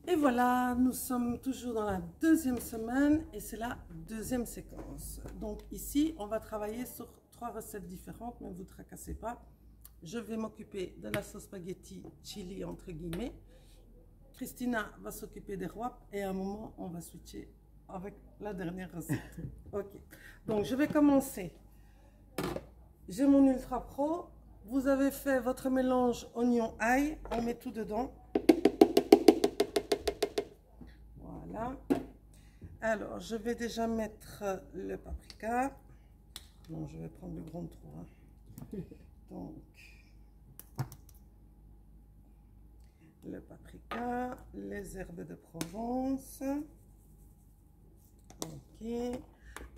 Et voilà, nous sommes toujours dans la deuxième semaine et c'est la deuxième séquence. Donc ici, on va travailler sur 3 recettes différentes, ne vous tracassez pas. Je vais m'occuper de la sauce spaghetti chili entre guillemets. Christina va s'occuper des wraps et à un moment, on va switcher avec la dernière recette. Ok, donc je vais commencer. J'ai mon Ultra Pro. Vous avez fait votre mélange oignon-ail, on met tout dedans. Voilà. Alors, je vais déjà mettre le paprika. Non, je vais prendre le grand trou. Hein. Donc, le paprika, les herbes de Provence. Ok.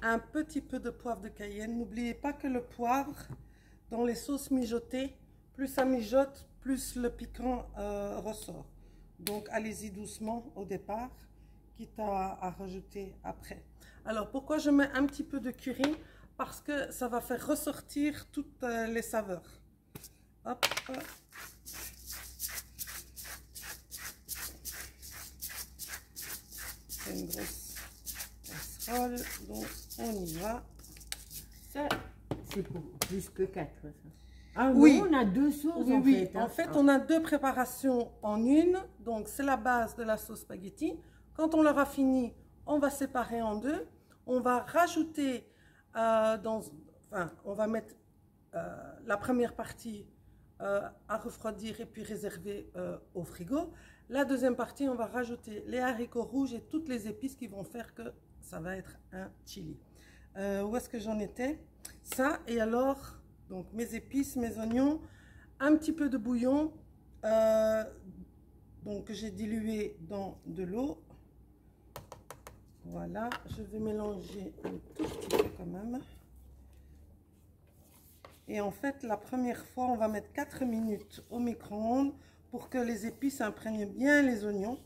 Un petit peu de poivre de Cayenne. N'oubliez pas que le poivre, dans les sauces mijotées, plus ça mijote, plus le piquant ressort. Donc, allez-y doucement au départ, quitte à rajouter après. Alors, pourquoi je mets un petit peu de curry? Parce que ça va faire ressortir toutes les saveurs. Hop. C'est une grosse casserole, donc on y va. Ça, c'est pour plus que 4. Ça. Ah oui, non, on a 2 sauces oui, en oui. fait. Hein. En fait, on a 2 préparations en une. Donc, c'est la base de la sauce spaghetti. Quand on l'aura fini, on va séparer en 2. On va rajouter on va mettre la première partie à refroidir et puis réserver au frigo. La deuxième partie, on va rajouter les haricots rouges et toutes les épices qui vont faire que ça va être un chili. Où est-ce que j'en étais? Ça, et alors, donc mes épices, mes oignons, un petit peu de bouillon donc que j'ai dilué dans de l'eau. Voilà, je vais mélanger un tout petit peu quand même. Et en fait, la première fois, on va mettre 4 minutes au micro-ondes pour que les épices imprègnent bien les oignons.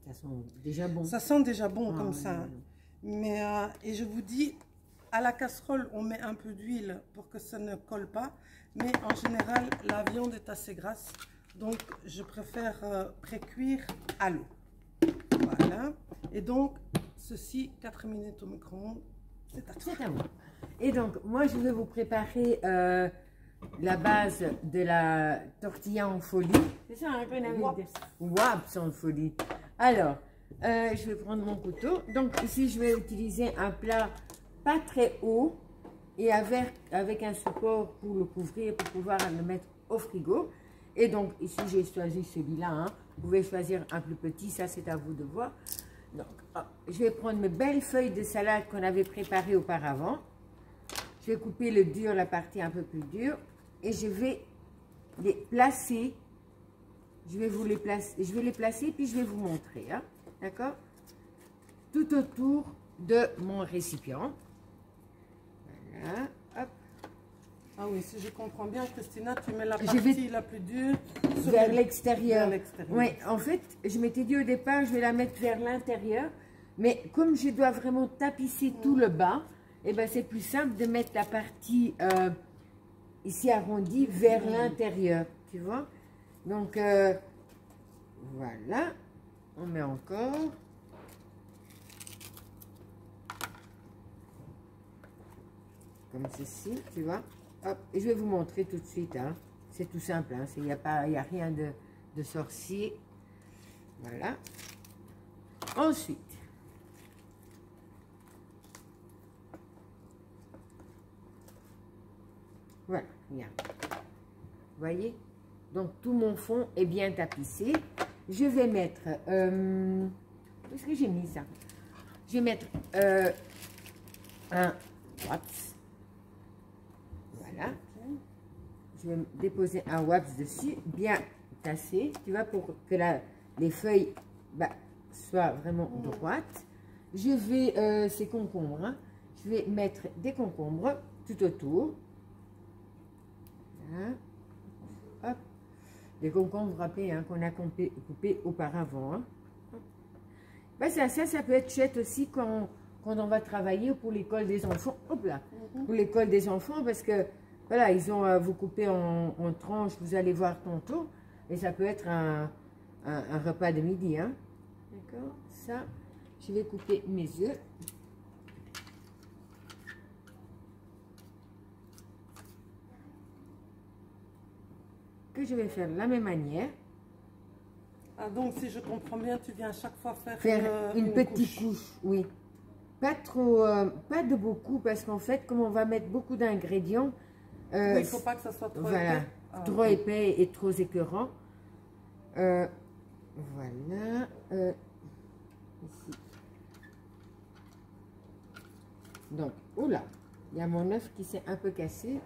Ça sent déjà bon. Ça sent déjà bon comme oui, ça. oui. Mais, et je vous dis, à la casserole, on met un peu d'huile pour que ça ne colle pas. Mais en général, la viande est assez grasse. Donc, je préfère pré-cuire à l'eau. Voilà. Et donc, ceci, 4 minutes au micro-ondes, c'est à toi. C'est à moi. Et donc, moi, je vais vous préparer la base de la tortilla en folie. C'est ça, hein, qu'on avait dit. Waps en folie. Alors, je vais prendre mon couteau. Donc, ici, je vais utiliser un plat pas très haut et avec un support pour le couvrir, pour pouvoir le mettre au frigo. Et donc, ici, j'ai choisi celui-là. Hein. Vous pouvez choisir un plus petit, ça, c'est à vous de voir. Donc, je vais prendre mes belles feuilles de salade qu'on avait préparées auparavant. Je vais couper le dur, la partie un peu plus dure. Et je vais les placer. Je vais les placer, puis je vais vous montrer. Hein, d'accord? Tout autour de mon récipient. Voilà. Hop. Ah oui, si je comprends bien, Christina, tu mets la partie la plus dure vers l'extérieur. Oui, en fait, je m'étais dit au départ, je vais la mettre vers l'intérieur. Mais comme je dois vraiment tapisser tout le bas, eh ben, c'est plus simple de mettre la partie ici arrondie vers l'intérieur. Tu vois? Donc, voilà. On met encore. Comme ceci, tu vois? Hop, et je vais vous montrer tout de suite. Hein. C'est tout simple. Hein. Il n'y a rien de sorcier. Voilà. Ensuite, voilà, regarde. Vous voyez? Donc, tout mon fond est bien tapissé. Je vais mettre... où est-ce que j'ai mis ça? Je vais mettre un Waps. Voilà. Je vais déposer un Waps dessus, bien tassé, tu vois, pour que les feuilles soient vraiment droites. Je vais, ces concombres, hein, je vais mettre des concombres tout autour. Voilà. Hop. Des concombres, vous vous rappelez, hein, qu'on a coupé auparavant. Hein. Ben ça peut être chouette aussi quand on va travailler pour l'école des enfants. Hop là, pour l'école des enfants, parce que voilà, ils ont vous couper en tranches, vous allez voir tantôt, et ça peut être un repas de midi. Hein. D'accord. Ça, je vais couper mes œufs. Que je vais faire de la même manière. Ah, donc, si je comprends bien, tu viens à chaque fois Faire une petite couche, oui. Pas trop, pas de beaucoup, parce qu'en fait, comme on va mettre beaucoup d'ingrédients, il ne faut pas que ça soit trop épais. Ah, trop épais et trop écœurant. Voilà. Ici. Donc, oula, il y a mon œuf qui s'est un peu cassé.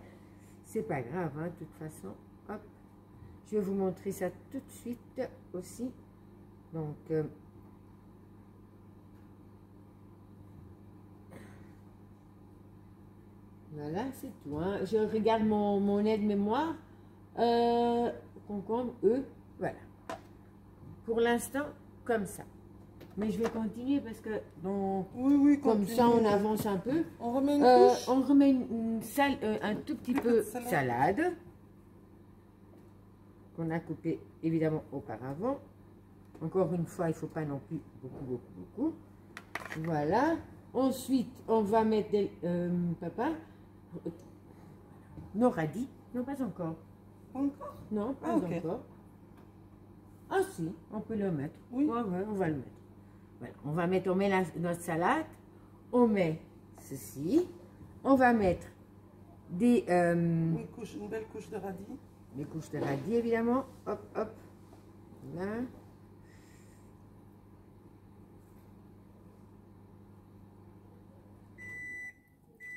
C'est pas grave, hein, de toute façon. Hop. Je vais vous montrer ça tout de suite aussi. Donc, voilà, c'est tout. Hein. Je regarde mon aide-mémoire. Concombre, œufs, voilà. Pour l'instant, comme ça. Mais je vais continuer parce que oui, comme ça, on avance un peu. On remet une couche. On remet un tout petit peu de salade. Qu'on a coupé évidemment auparavant. Encore une fois, il ne faut pas non plus beaucoup. Voilà. Ensuite, on va mettre des nos radis. Non, pas encore. Encore? Non, pas encore. Ah si, on peut le mettre. Oui. Ouais, on va le mettre. Voilà. On met notre salade. On met ceci. On va mettre des... une belle couche de radis. Des couches de radis, évidemment. Hop, hop. Là.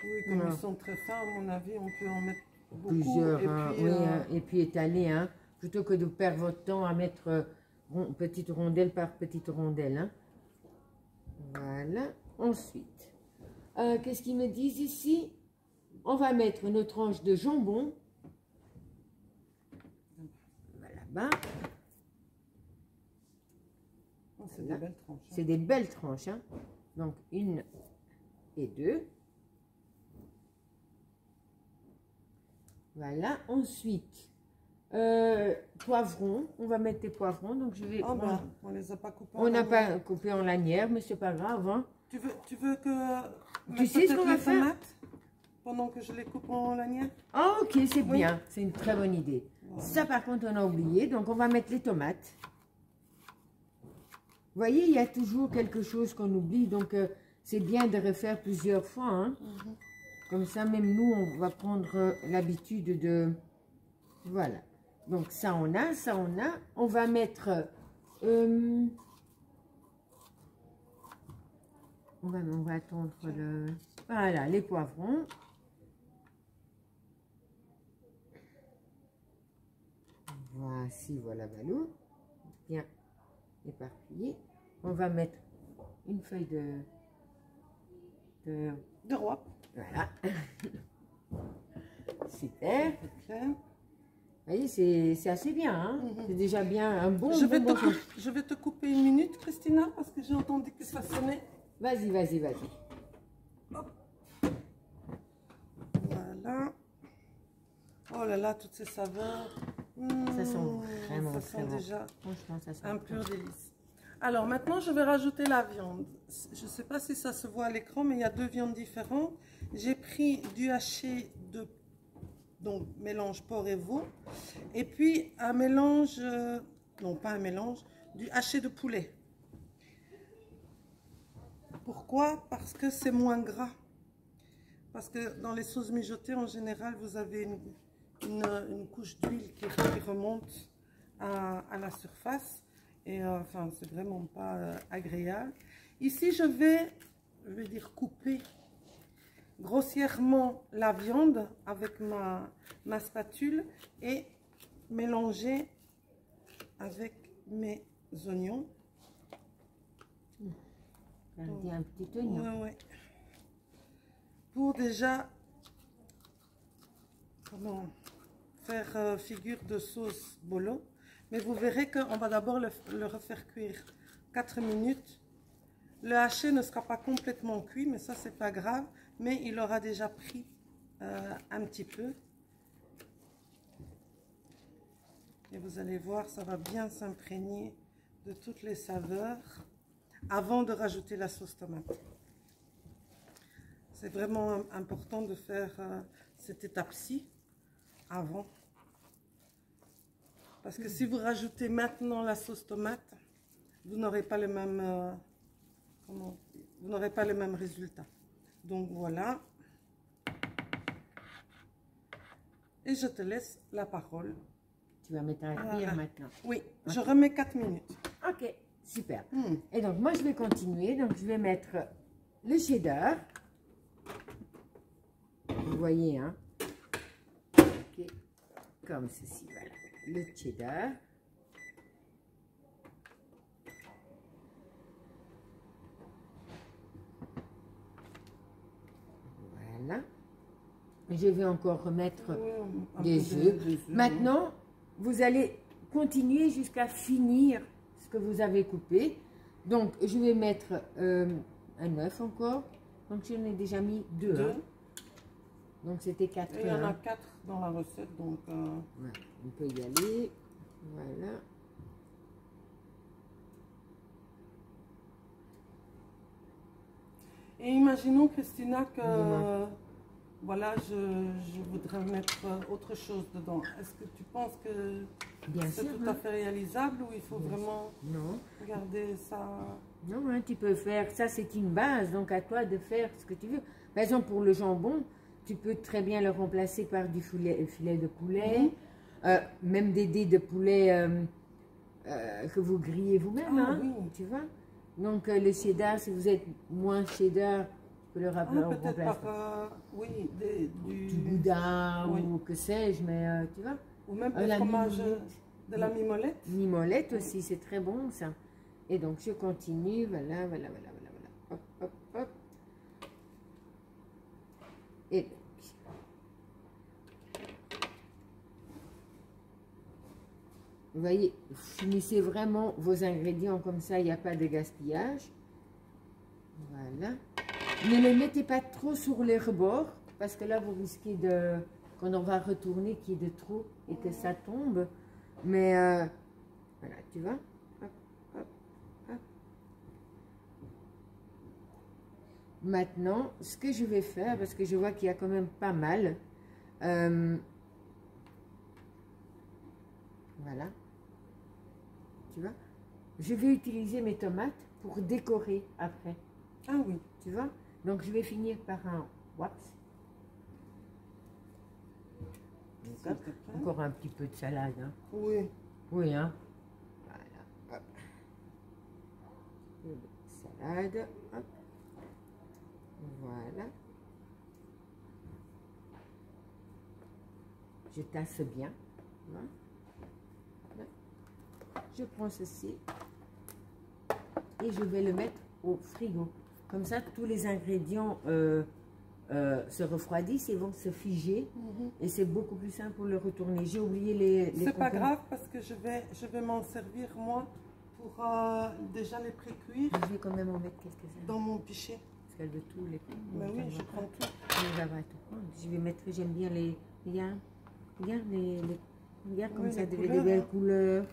Oui, comme ils sont très fins, à mon avis, on peut en mettre beaucoup. Plusieurs, et puis, oui, et puis étaler, hein, plutôt que de perdre votre temps à mettre petite rondelle par petite rondelle. Hein. Voilà. Ensuite, qu'est-ce qu'ils me disent ici? On va mettre nos tranches de jambon. Là-bas. Oh, c'est des belles tranches. C'est des belles tranches. Hein. Donc, 1 et 2. Voilà. Ensuite, poivrons. On va mettre des poivrons. Donc, je vais... on les a pas coupés on n'a pas coupé en lanière, mais c'est pas grave. Hein. Tu veux que... Tu sais ce qu'on va faire pendant que je les coupe en lanière? Ah, ok, c'est bien. C'est une très bonne idée. Voilà. Ça, par contre, on a oublié. Donc, on va mettre les tomates. Vous voyez, il y a toujours quelque chose qu'on oublie. Donc, c'est bien de refaire plusieurs fois. Hein. Comme ça, même nous, on va prendre l'habitude de... Voilà. Donc, ça, on a. On va mettre... on va attendre le... Voilà, les poivrons. Voici, voilà, Balou. Bien éparpillé. On va mettre une feuille de roi. Voilà. Super. Okay. Vous voyez, c'est assez bien. Hein? C'est déjà bien un bon... Je vais te couper une minute, Christina, parce que j'ai entendu que ça sonnait. Vas-y. Hop. Voilà. Oh là là, toutes ces saveurs. Ça sent vraiment ça sent déjà franchement, ça sent un pur délice. Alors maintenant, je vais rajouter la viande. Je ne sais pas si ça se voit à l'écran, mais il y a 2 viandes différentes. J'ai pris du haché de mélange porc et veau. Et puis un mélange, non pas un mélange, du haché de poulet. Pourquoi? Parce que c'est moins gras. Parce que dans les sauces mijotées, en général, vous avez une couche d'huile qui remonte à la surface. Et enfin, c'est vraiment pas agréable. Ici, je vais dire couper grossièrement la viande avec ma spatule et mélanger avec mes oignons. Un petit oignon. Ouais. Pour déjà faire figure de sauce bolo. Mais vous verrez qu'on va d'abord le refaire cuire 4 minutes. Le haché ne sera pas complètement cuit, mais ça, c'est pas grave. Mais il aura déjà pris un petit peu. Et vous allez voir, ça va bien s'imprégner de toutes les saveurs. avant de rajouter la sauce tomate. C'est vraiment important de faire cette étape-ci avant. Parce que si vous rajoutez maintenant la sauce tomate, vous n'aurez pas le même, vous n'aurez pas le même résultat. Donc voilà. Et je te laisse la parole. Tu vas mettre à cuire maintenant. Oui, je remets 4 minutes. Ok, super. Et donc, moi, je vais continuer. Donc, je vais mettre le cheddar. Vous voyez, hein? Ok, comme ceci, voilà. Le cheddar. Voilà. Je vais encore remettre des œufs. Maintenant, vous allez continuer jusqu'à finir ce que vous avez coupé. Donc, je vais mettre un œuf encore. Donc, j'en ai déjà mis 2. Hein. Donc, c'était 4. Il y en a 4 dans la recette. Donc, ouais, on peut y aller. Voilà. Et imaginons, Christina, que voilà, je voudrais mettre autre chose dedans. Est-ce que tu penses que c'est tout à fait réalisable ou il faut vraiment garder ça? Non, hein, tu peux faire, ça c'est une base, donc à toi de faire ce que tu veux. Par exemple, pour le jambon, tu peux très bien le remplacer par du filet de poulet, même des dés de poulet que vous grillez vous-même, hein, tu vois. Donc le cheddar, si vous êtes moins cheddar, tu peux le remplacer par du gouda ou que sais-je, mais tu vois. Ou même du fromage de la mimolette. Mimolette aussi, c'est très bon ça. Et donc je continue, voilà. Hop, hop, hop. Et vous voyez, finissez vraiment vos ingrédients comme ça, il n'y a pas de gaspillage. Voilà. Ne les mettez pas trop sur les rebords, parce que là, vous risquez de, quand on va retourner, qu'il y ait de trop et que ça tombe. Mais, voilà, tu vois. Hop, hop, hop. Maintenant, ce que je vais faire, parce que je vois qu'il y a quand même pas mal, voilà. Tu vois, je vais utiliser mes tomates pour décorer après. Ah oui. Tu vois, donc je vais finir par un wax. Encore un petit peu de salade. Hein. Oui. Oui, hein. Voilà. Hop. Un peu de salade. Hop. Voilà. Je tasse bien. Voilà. Je prends ceci et je vais le mettre au frigo. Comme ça, tous les ingrédients se refroidissent et vont se figer. Et c'est beaucoup plus simple pour le retourner. J'ai oublié les c'est pas grave parce que je vais m'en servir moi pour déjà les pré-cuire. Je vais quand même en mettre quelques-uns. Dans mon pichet. Parce qu'elle veut tout les prendre. Mais oui, je prends tout. Je vais mettre, j'aime bien les... Regarde comme oui, ça, des couleurs, belles couleurs.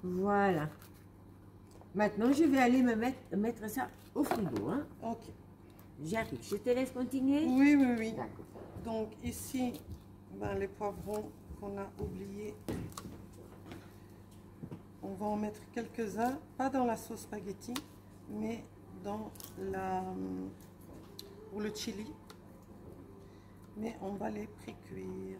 Voilà. Maintenant, je vais aller mettre ça au frigo. Hein. Ok. J'arrive. Je te laisse continuer? Oui, oui, oui. D'accord. Donc ici, ben, les poivrons qu'on a oubliés. On va en mettre quelques-uns, pas dans la sauce spaghetti, mais dans pour le chili. Mais on va les pré-cuire.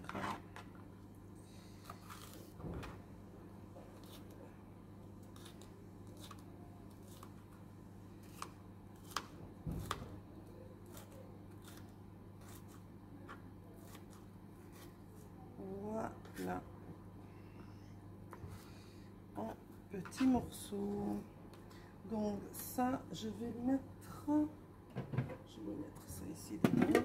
Voilà. En petits morceaux. Donc ça, je vais mettre ça ici dedans.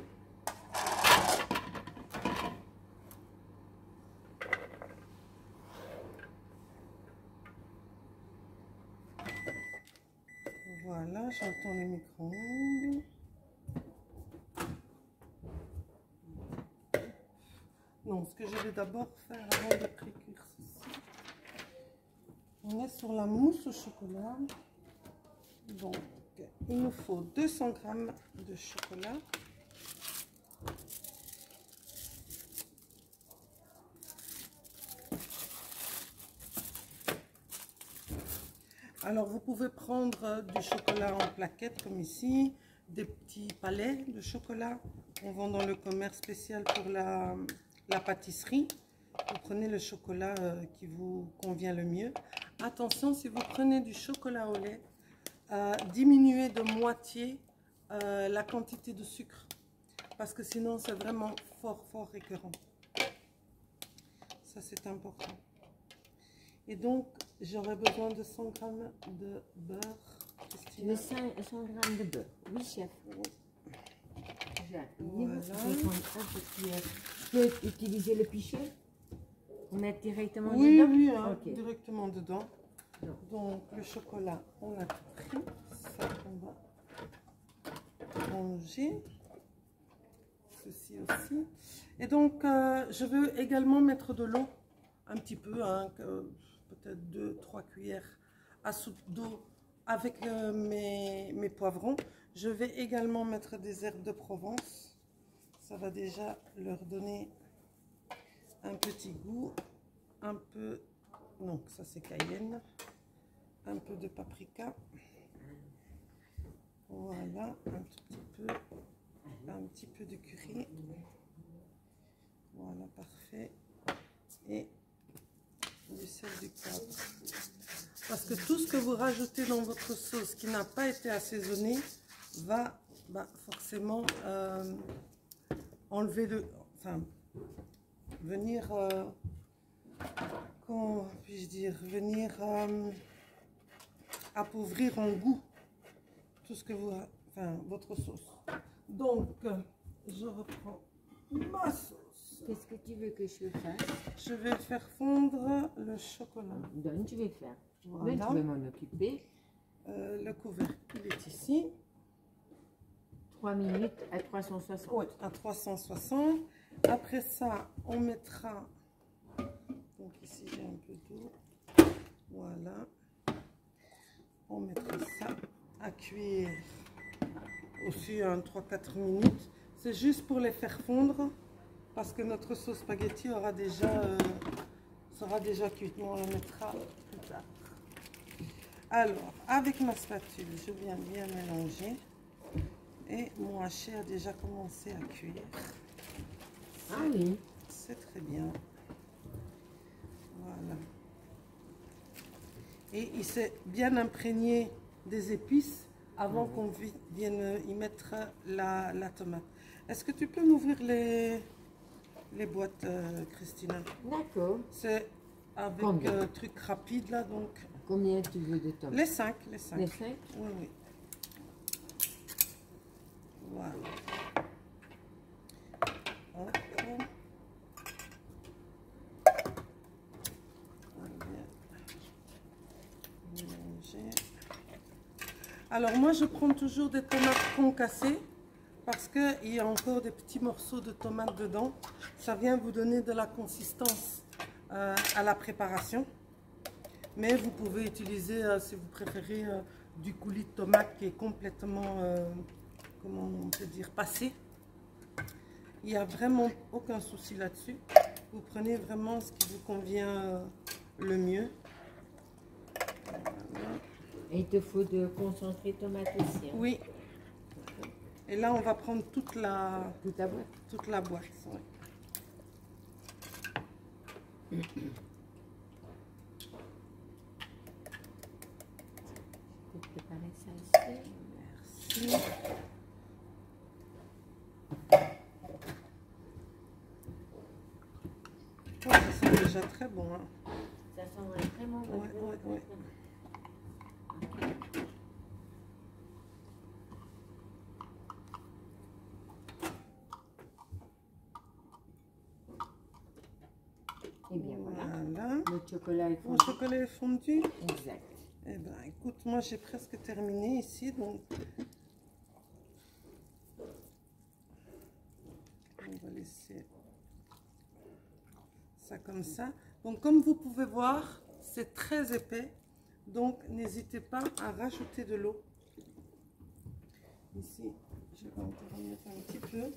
Voilà, j'entends le micro-ondes. Non, ce que je vais d'abord faire avant de pré-cuire ceci, on est sur la mousse au chocolat. Donc, il nous faut 200 g de chocolat. Alors, vous pouvez prendre du chocolat en plaquettes comme ici, des petits palets de chocolat qu'on vend dans le commerce spécial pour la pâtisserie. Vous prenez le chocolat qui vous convient le mieux. Attention, si vous prenez du chocolat au lait, diminuez de moitié la quantité de sucre parce que sinon c'est vraiment fort écœurant. Ça c'est important. Et donc j'aurais besoin de 100 g de beurre. Le 100 g de beurre, oui chef. Voilà. Je peux utiliser le pichet pour mettre directement oui, dedans? Oui, hein, okay. Directement dedans. Non. Donc le chocolat, on l'a pris. Ça, on va ranger. Ceci aussi. Et donc, je veux également mettre de l'eau, un petit peu, hein, peut-être 2-3 cuillères à soupe d'eau avec mes poivrons. Je vais également mettre des herbes de Provence. Ça va déjà leur donner un petit goût. Un peu, donc ça c'est cayenne. Un peu de paprika. Voilà, un petit peu de curry. Voilà, parfait. Et du sel, du poivre. Parce que tout ce que vous rajoutez dans votre sauce qui n'a pas été assaisonné va forcément enlever venir, comment puis-je dire, venir appauvrir en goût tout ce que vous, votre sauce. Donc, je reprends ma sauce. Qu'est-ce que tu veux que je fasse? Je vais faire fondre le chocolat. Donne, tu vais faire. Voilà. Ben, tu vais m'en occuper. Le couvercle, il est ici. 3 minutes à 360. Oui, à 360. Après ça, on mettra, donc ici j'ai un peu d'eau. Voilà. On mettra ça à cuire aussi 3-4 minutes. C'est juste pour les faire fondre parce que notre sauce spaghetti sera déjà cuite. On la mettra plus tard. Alors, avec ma spatule, je viens bien mélanger et mon haché a déjà commencé à cuire. Ah oui. C'est très bien. Voilà. Et il s'est bien imprégné des épices avant qu'on vienne y mettre la tomate. Est-ce que tu peux m'ouvrir les boîtes, Christina? D'accord. C'est avec truc rapide là, donc. Combien tu veux de tomates? Les 5. Les 5? Les 5? Oui, oui. Voilà. Hop. Alors moi je prends toujours des tomates concassées parce qu'il y a encore des petits morceaux de tomates dedans. Ça vient vous donner de la consistance à la préparation. Mais vous pouvez utiliser, si vous préférez, du coulis de tomate qui est complètement, comment on peut dire, passé. Il n'y a vraiment aucun souci là-dessus. Vous prenez vraiment ce qui vous convient le mieux. Voilà. Et il te faut de concentré tomate aussi. Hein? Oui. Et là, on va prendre toute la boîte. Toute la boîte. Ouais. Je peux préparer ça ici. Merci. Oh, ça sent déjà très bon. Hein. Ça sent vraiment bon. Ouais. Et bien voilà. Le chocolat est fondu. Le chocolat est fondu. Exact. Eh bien, écoute, moi j'ai presque terminé ici, donc on va laisser ça comme ça. Donc comme vous pouvez voir, c'est très épais, donc n'hésitez pas à rajouter de l'eau Ici, je vais encore en mettre un petit peu.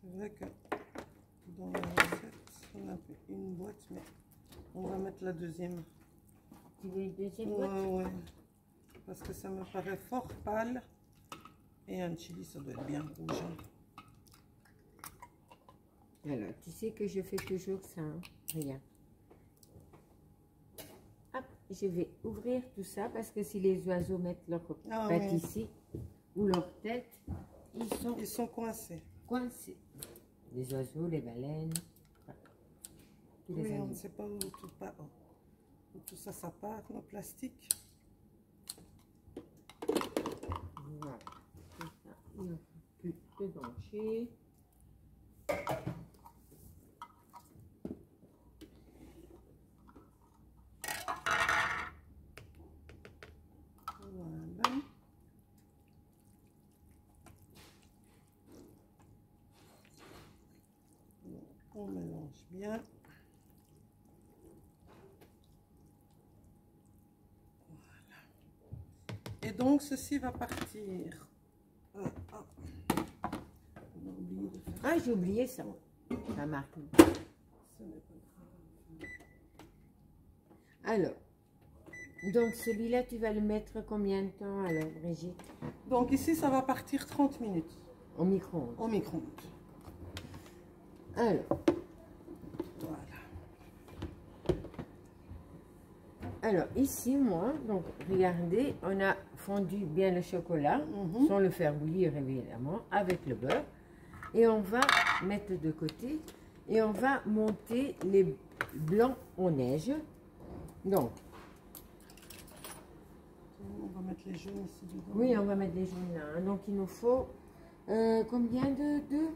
C'est vrai que dans la recette, on a une boîte, mais on va mettre la deuxième. Tu veux une deuxième boîte? Ouais. Parce que ça me paraît fort pâle. Et un chili, ça doit être bien rouge. Alors, tu sais que je fais toujours ça. Hein? Regarde. Hop, je vais ouvrir tout ça parce que si les oiseaux mettent leur tête ici ou leur tête, ils sont coincés. Coincés. Les oiseaux, les baleines. Oui, on ne sait pas où tout ça, ça part, nos plastiques. Voilà. Tout ça, il ne faut plus de brancher. Voilà. On mélange bien. Et donc, ceci va partir. On a oublié de faire. Ah, j'ai oublié ça. Ça marque. Ce n'est pas grave. Alors, donc celui-là, tu vas le mettre combien de temps alors, Brigitte? Donc ici, ça va partir 30 minutes. Au micro-ondes. Au micro-ondes. Alors. Voilà. Alors, ici, moi, donc, regardez, on a fondu bien le chocolat, sans le faire bouillir, évidemment, avec le beurre. Et on va mettre de côté, et on va monter les blancs en neige. Donc. On va mettre les jaunes ici dedans. Oui, on va mettre les jaunes là. Donc, il nous faut combien de deux?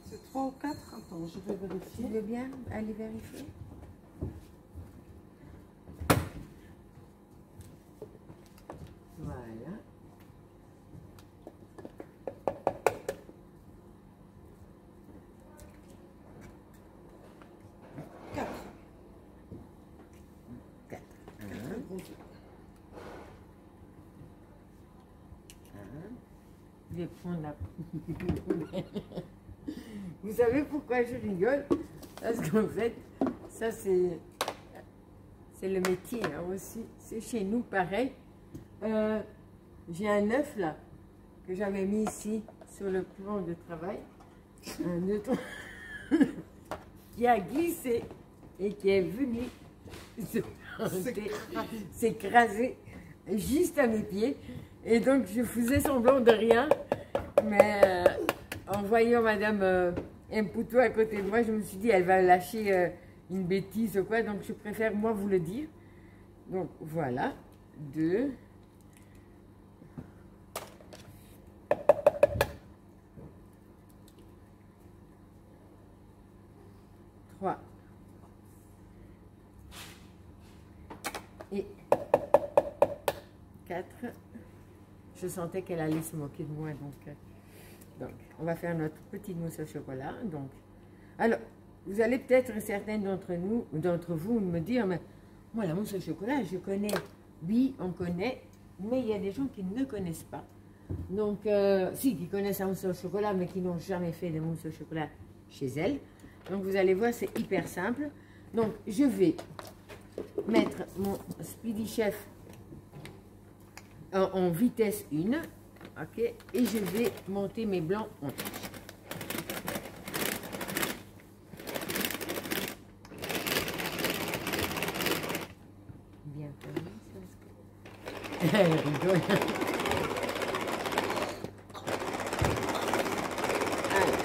C'est 3 ou 4? Attends, je vais vérifier. Tu veux bien aller vérifier? Voilà. Je vais prendre la... Vous savez pourquoi je rigole? Parce qu'en fait, ça c'est le métier hein, aussi. C'est chez nous pareil. J'ai un œuf là que j'avais mis ici sur le plan de travail. Un œuf qui a glissé et qui est venu s'écraser juste à mes pieds. Et donc je faisais semblant de rien. Mais en voyant Madame Mpoutou à côté de moi, je me suis dit, elle va lâcher une bêtise ou quoi. Donc, je préfère, moi, vous le dire. Donc, voilà. 2. 3. Et 4. Je sentais qu'elle allait se moquer de moi, donc, on va faire notre petite mousse au chocolat. Donc, alors, vous allez peut-être, certains d'entre vous, me dire, mais moi, la mousse au chocolat, je connais. Oui, on connaît, mais il y a des gens qui ne connaissent pas. Donc, si, qui connaissent la mousse au chocolat, mais qui n'ont jamais fait de mousse au chocolat chez elles. Donc, vous allez voir, c'est hyper simple. Donc, je vais mettre mon Speedy Chef en vitesse 1, ok, et je vais monter mes blancs en neige. Bien fermé, ça. Elle rigole. Alors.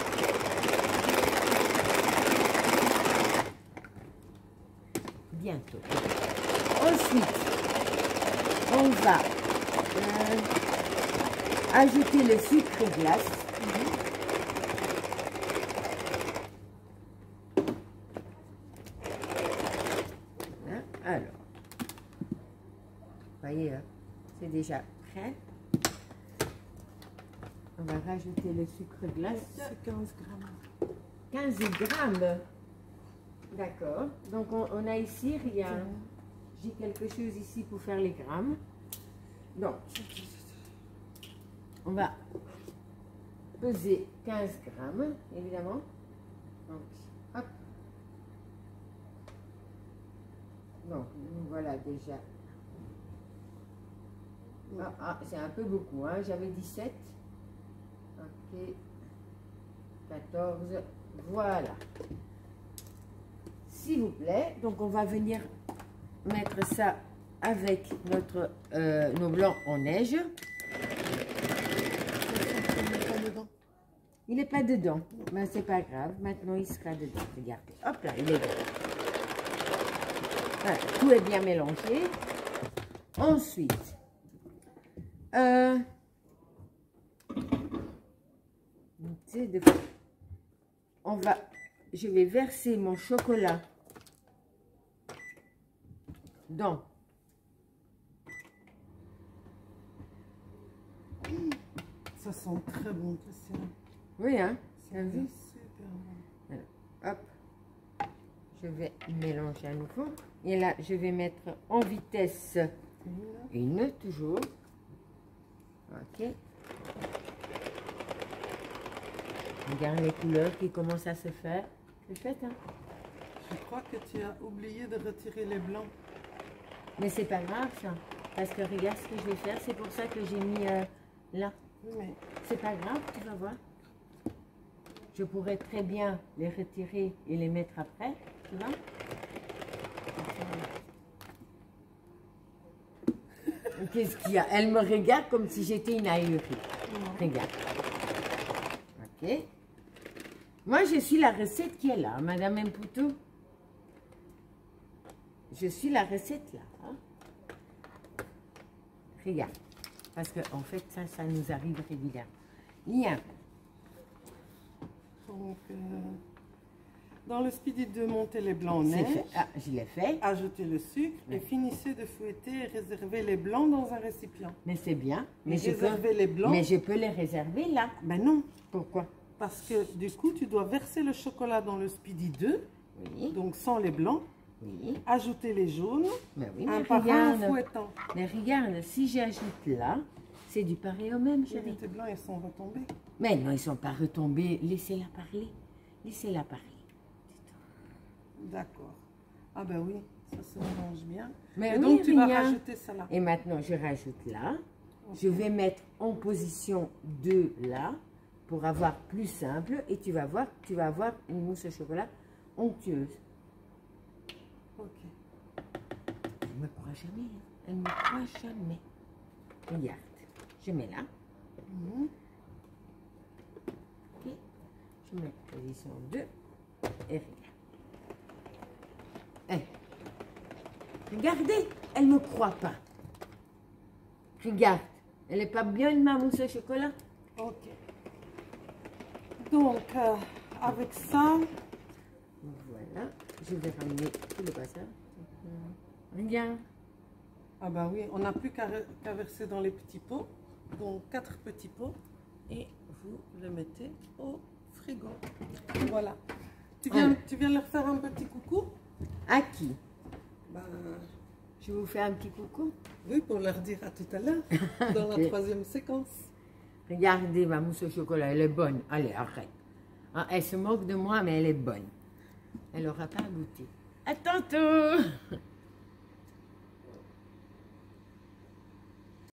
Bientôt. Ensuite, on va ajouter le sucre glace. Hein, alors, voyez, c'est déjà prêt. On va rajouter le sucre glace. C'est 15 grammes. 15 grammes. D'accord. Donc on a ici, regarde, j'ai quelque chose ici pour faire les grammes. Donc, on va peser 15 grammes, évidemment. Donc, hop. Donc, voilà déjà. C'est un peu beaucoup, hein. J'avais 17. Ok. 14. Voilà. S'il vous plaît. Donc, on va venir mettre ça avec nos blancs en neige. Il n'est pas dedans. Mais c'est pas grave. Maintenant, il sera dedans. Regardez. Hop là, il est dedans. Voilà, tout est bien mélangé. Ensuite, je vais verser mon chocolat dans. Ça sent très bon, Christian. Oui, hein? C'est super bon. Alors, hop. Je vais mélanger à nouveau. Et là, je vais mettre en vitesse une toujours. Ok. Regarde les couleurs qui commencent à se faire. C'est chouette, hein? Je crois que tu as oublié de retirer les blancs. Mais c'est pas grave, ça. Parce que regarde ce que je vais faire. C'est pour ça que j'ai mis là. Mais... C'est pas grave, tu vas voir. Je pourrais très bien les retirer et les mettre après. Tu vois? Qu'est-ce qu'il y a? Elle me regarde comme si j'étais une ahurie. Regarde. Ok. Moi, je suis la recette qui est là, Madame Mpoutou. Je suis la recette là. Hein? Regarde. Parce qu'en fait, ça nous arrive régulièrement. Lien. Donc, dans le Speedy 2, montez les blancs en neige. Fait. Ah, je l'ai fait. Ajoutez le sucre et finissez de fouetter et réservez les blancs dans un récipient. Mais c'est bien. Mais les blancs. Mais je peux les réserver là. Ben non. Pourquoi? Parce que du coup, tu dois verser le chocolat dans le Speedy 2. Oui. Donc sans les blancs. Oui. Ajouter les jaunes. Mais oui, un mais par regarde. un en fouettant. Mais regarde, si j'ajoute là, c'est du pareil au même, chérie. Mais tes blancs, ils sont retombés. Mais non, ils ne sont pas retombés. Laissez-la parler. Laissez-la parler. D'accord. Ah ben oui, ça se mélange bien. Mais et oui, donc tu vas Ria. rajouter ça là. Et maintenant, je rajoute là. Okay. Je vais mettre en position 2 là, pour avoir plus simple. Et tu vas voir, tu vas avoir une mousse au chocolat onctueuse. Ok. Elle ne me croit jamais. Hein. Elle ne me croit jamais. Regarde. Je mets là. Ok. Je mets position 2. Et regarde. Hey. Regardez, elle ne me croit pas. Regarde, elle n'est pas bien ma mousse au chocolat? Ok. Donc, avec ça... Voilà, je vais ramener tout le passage. Regarde. Ah ben oui, on n'a plus qu'à verser dans les petits pots. Donc, 4 petits pots. Et vous les mettez au frigo. Voilà. Tu viens leur faire un petit coucou? À qui? Ben, je vous fais un petit coucou. Oui, pour leur dire à tout à l'heure, dans la 3e séquence. Regardez, ma mousse au chocolat, elle est bonne. Allez, arrête. Ah, elle se moque de moi, mais elle est bonne. Elle n'aura pas à goûter. À tantôt!